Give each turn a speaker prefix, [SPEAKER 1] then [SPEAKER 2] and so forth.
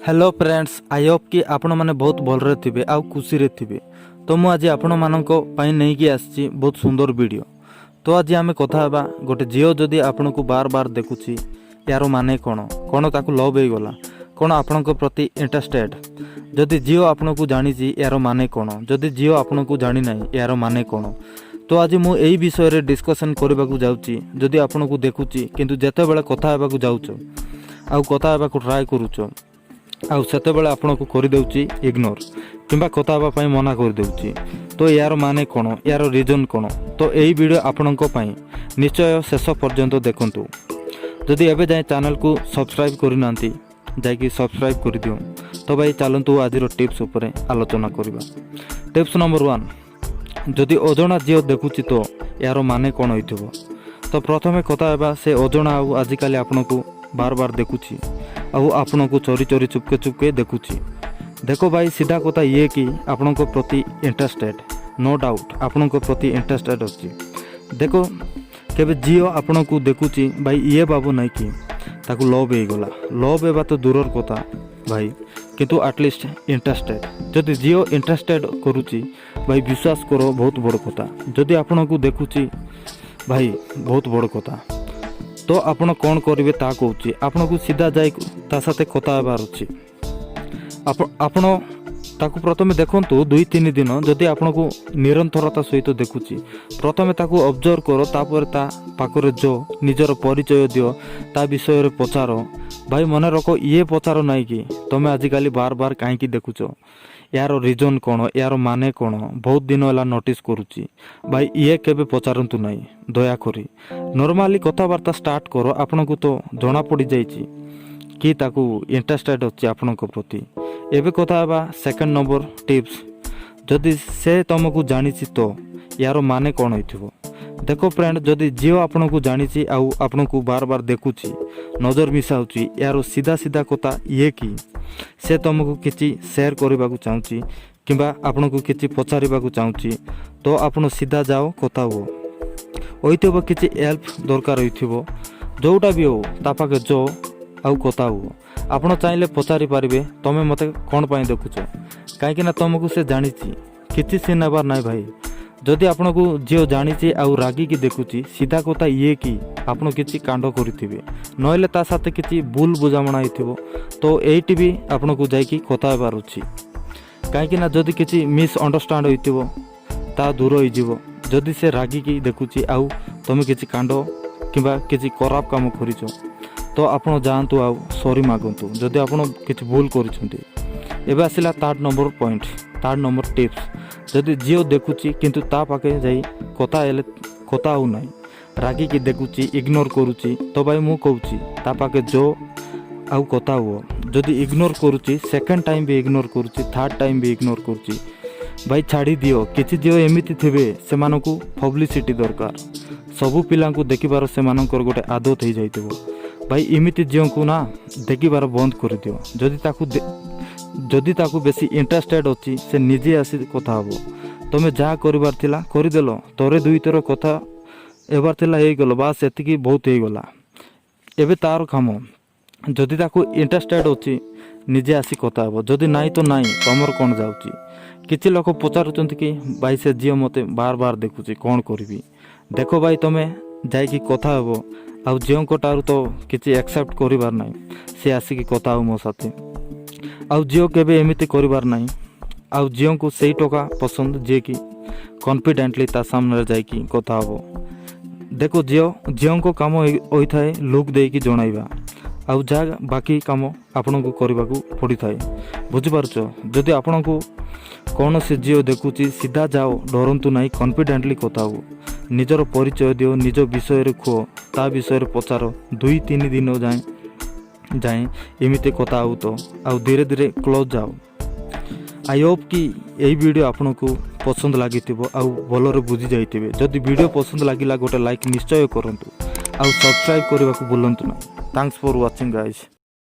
[SPEAKER 1] Hello friends, I hope कि आपण मैंने बहुत भलरे थे आउ खुशी रे थे। तो मुझे आज आपण मानक नहीं कि आसी बहुत सुंदर वीडियो। तो आज आम कथा गोटे झील जदि आपण को बार बार देखुची यार माने कौन कौन ताकू लव हो गला कौन आपण प्रति इंटरेस्टेड। जदि झील आपण को जानी यार माने कौन, जदि झील आपण को जानी ना यार माने कौन। तो आज मु एई विषय रे डिस्कशन करबा को जाउची। जदि आपण को देखुची किंतु जेते बेले कथा हेबा को जाउचो आउ कथा हेबा को ट्राई करूचो आउ सेते बेले आपण को कर देउची इग्नोर किंबा कथा हेबा पई मना कर देउची। तो यार माने कोन, यार रीजन कोन। तो एई वीडियो आपणको पई निश्चय शेष पर्यंत देखंतु। जदि एबे जाय चैनल को सब्सक्राइब करि नांती जाय कि सब्सक्राइब कर दियो। तो भाई चलंतु आज रो टिप्स ऊपर आलोचना करबा। टिप्स नंबर 1, जदि अजणा झील देखुची तो यार माने कोन होइथबो। तो प्रथमे कथा हेबा से अजणा आउ आजिकाली आपणको बार बार देखुची आउ आपण को चोरी चोरी चुपके चुपके देखुची। देखो भाई सीधा कथा ये कि आपण को प्रति इंटरेस्टेड, नो डाउट आपण को प्रति इंटरेस्टेड अच्छी। देखो केबे झील आपण को देखुची भाई ये बाबू नहीं कि ताकू लव हो गला, लव हेबा तो दूरर कथा भाई, किंतु एटलिस्ट इंटरेस्टेड। जदि झील इंटरेस्टेड करुची भाई विश्वास करो बहुत बड़ कथा। जदि आपण को देखुची भाई बहुत बड़ कथा। तो आपण कौन करेंगे ता कहूँ आपन को सीधा जाए ता साथे कथा हेबार अछि। आपण ताकू प्रथमे देखंतु 2-3 दिन जदि आपण को निरंतरता सहित देखुची प्रथमे ताकू ऑब्जर्व करो, तापर ता पाखरे जो निजर परिचय दियो, ता विषय रे पचारो। भाई मन रखो ये पचारो नहीं कि तमे आजिकाली बार बार कहीं देखुच, यार रीजन कौन, यार माने कौन, बहुत दिन है नोटिस करुची भाई ये केबे पचारंतु नहीं दया करी। नॉर्मली कथबार्ता स्टार्ट करो, आपन को तो जना पड़ी जाइए कि ताकू इंटरेस्टेड अच्छी आपण प्रति। एबे कथा हेबा सेकंड नंबर टिप्स, जदि से तुमको जानी तो यार माने कौन होइथिबो। देखो फ्रेंड, जदि झील आपण को जानी आउ आपण को बार बार देखुची नजर मिसाउची, यार सीधा सीधा कथा ये कि से तुमको किसी शेयर करने को चाहूँगी किंबा आपण को किसी पचारिबा को चाहूँगी। तो आपण सीधा जाओ कथा हो होइथिबो, किसी हेल्प दरकार होइथिबो जोटा भी हो ता पाखे जो आउ कथा हो। आपण चाहिले पचारि पारिबे तमे मते कोन पई देखुछ, काहेकि ना तुमको से जानिछि किछि से नेबार नाही भाई। जदि आपण को झील जानिछि आउ रागी की देखुछि सीधा कथा ये कि आपण किछि कांड करिथिबे नहले ता साथे किछि भूल बुझामणा हेथिबो। तो एइटी भी आपण को जाई कि कथा हेबार अछि, काहेकि ना जदि किछि मिस अंडरस्टैंड होइथिबो ता दूर होई जिवो। जदि से रागी की देखुछि आउ तमे किछि कांड किंबा किछि खराब काम करिछो तो आपण जानतु आउ सॉरी मागंतु जदि आपण किछि भूल करिछन्ती। एबे आसिला third number point, third number tips. जदि झील देखुची किंतु ता पाखे जाई कथा हेले कथा हो नाही, रागी की देखुची इग्नोर करूची, तो भाई मु कहूची ता पाखे जो आउ कथा हो। जदि इग्नोर करूची सेकंड टाइम भी इग्नोर करूची, थर्ड टाइम भी इग्नोर करूची भाई छाड़ी दियो। किछि झील एमिति थिबे सेमानकु पब्लिसिटी दरकार, सबु पिलांकु देखिबार सेमानकर गोटे आदत हो जाइथिबो भाई। एमिति झील को ना देखिबार बंद कर दियो। जदि ताकू बेसी इंटरेस्टेड अच्छी से निजे आसी कथा हबो। तमे जहाँ करबार थिला करदेलो, तोरे दुई थर कथा एबार थिला हे गलो बास, एतिकी बहुत हे गला। एबे तार काम जदि ताकू इंटरेस्टेड अच्छी निजे आसी कथा हबो, जदि नाई तो नाई तमर कोन जाउची। किछि लोक पचारुचंती कि भाई से झील मते बार बार देखुची कोन करबी। देखो भाई तमे जाई कि कथा हबो आउ झील कोटारु तो किछि एक्सेप्ट करिबार नाही, से आसी कि कथा हो मो साथे आउ झील केबे एमिति करिबार नाही। आउ झील को सही टका पसंद जे कि कॉन्फिडेंटली ता सामने जाई कि कथा हबो। देखो झील को काम होई थाए लुक दे कि जणाइबा आउ जा बाकी काम आपण को करबा को पड़ी थाए, बुझि पारछो। जदि आपण को कौन से झील देखुची सीधा जाओ, डरंतु नाही, कॉन्फिडेंटली कथा हो। निजर परिचय दियो, निज विषय रे खो, ता विषय रे पचारो 2-3 दिन जाए एमिते कथा हो तो आउ धीरे धीरे क्लोज जाओ। आई होप कि यही वीडियो आपन को पसंद लगी आउ भलरे बुझी जाइथिबे। जदि वीडियो पसंद लागिला गोटे लाइक निश्चय करंतु आउ सब्सक्राइब करबा को भूलंतु ना। Thanks for watching guys.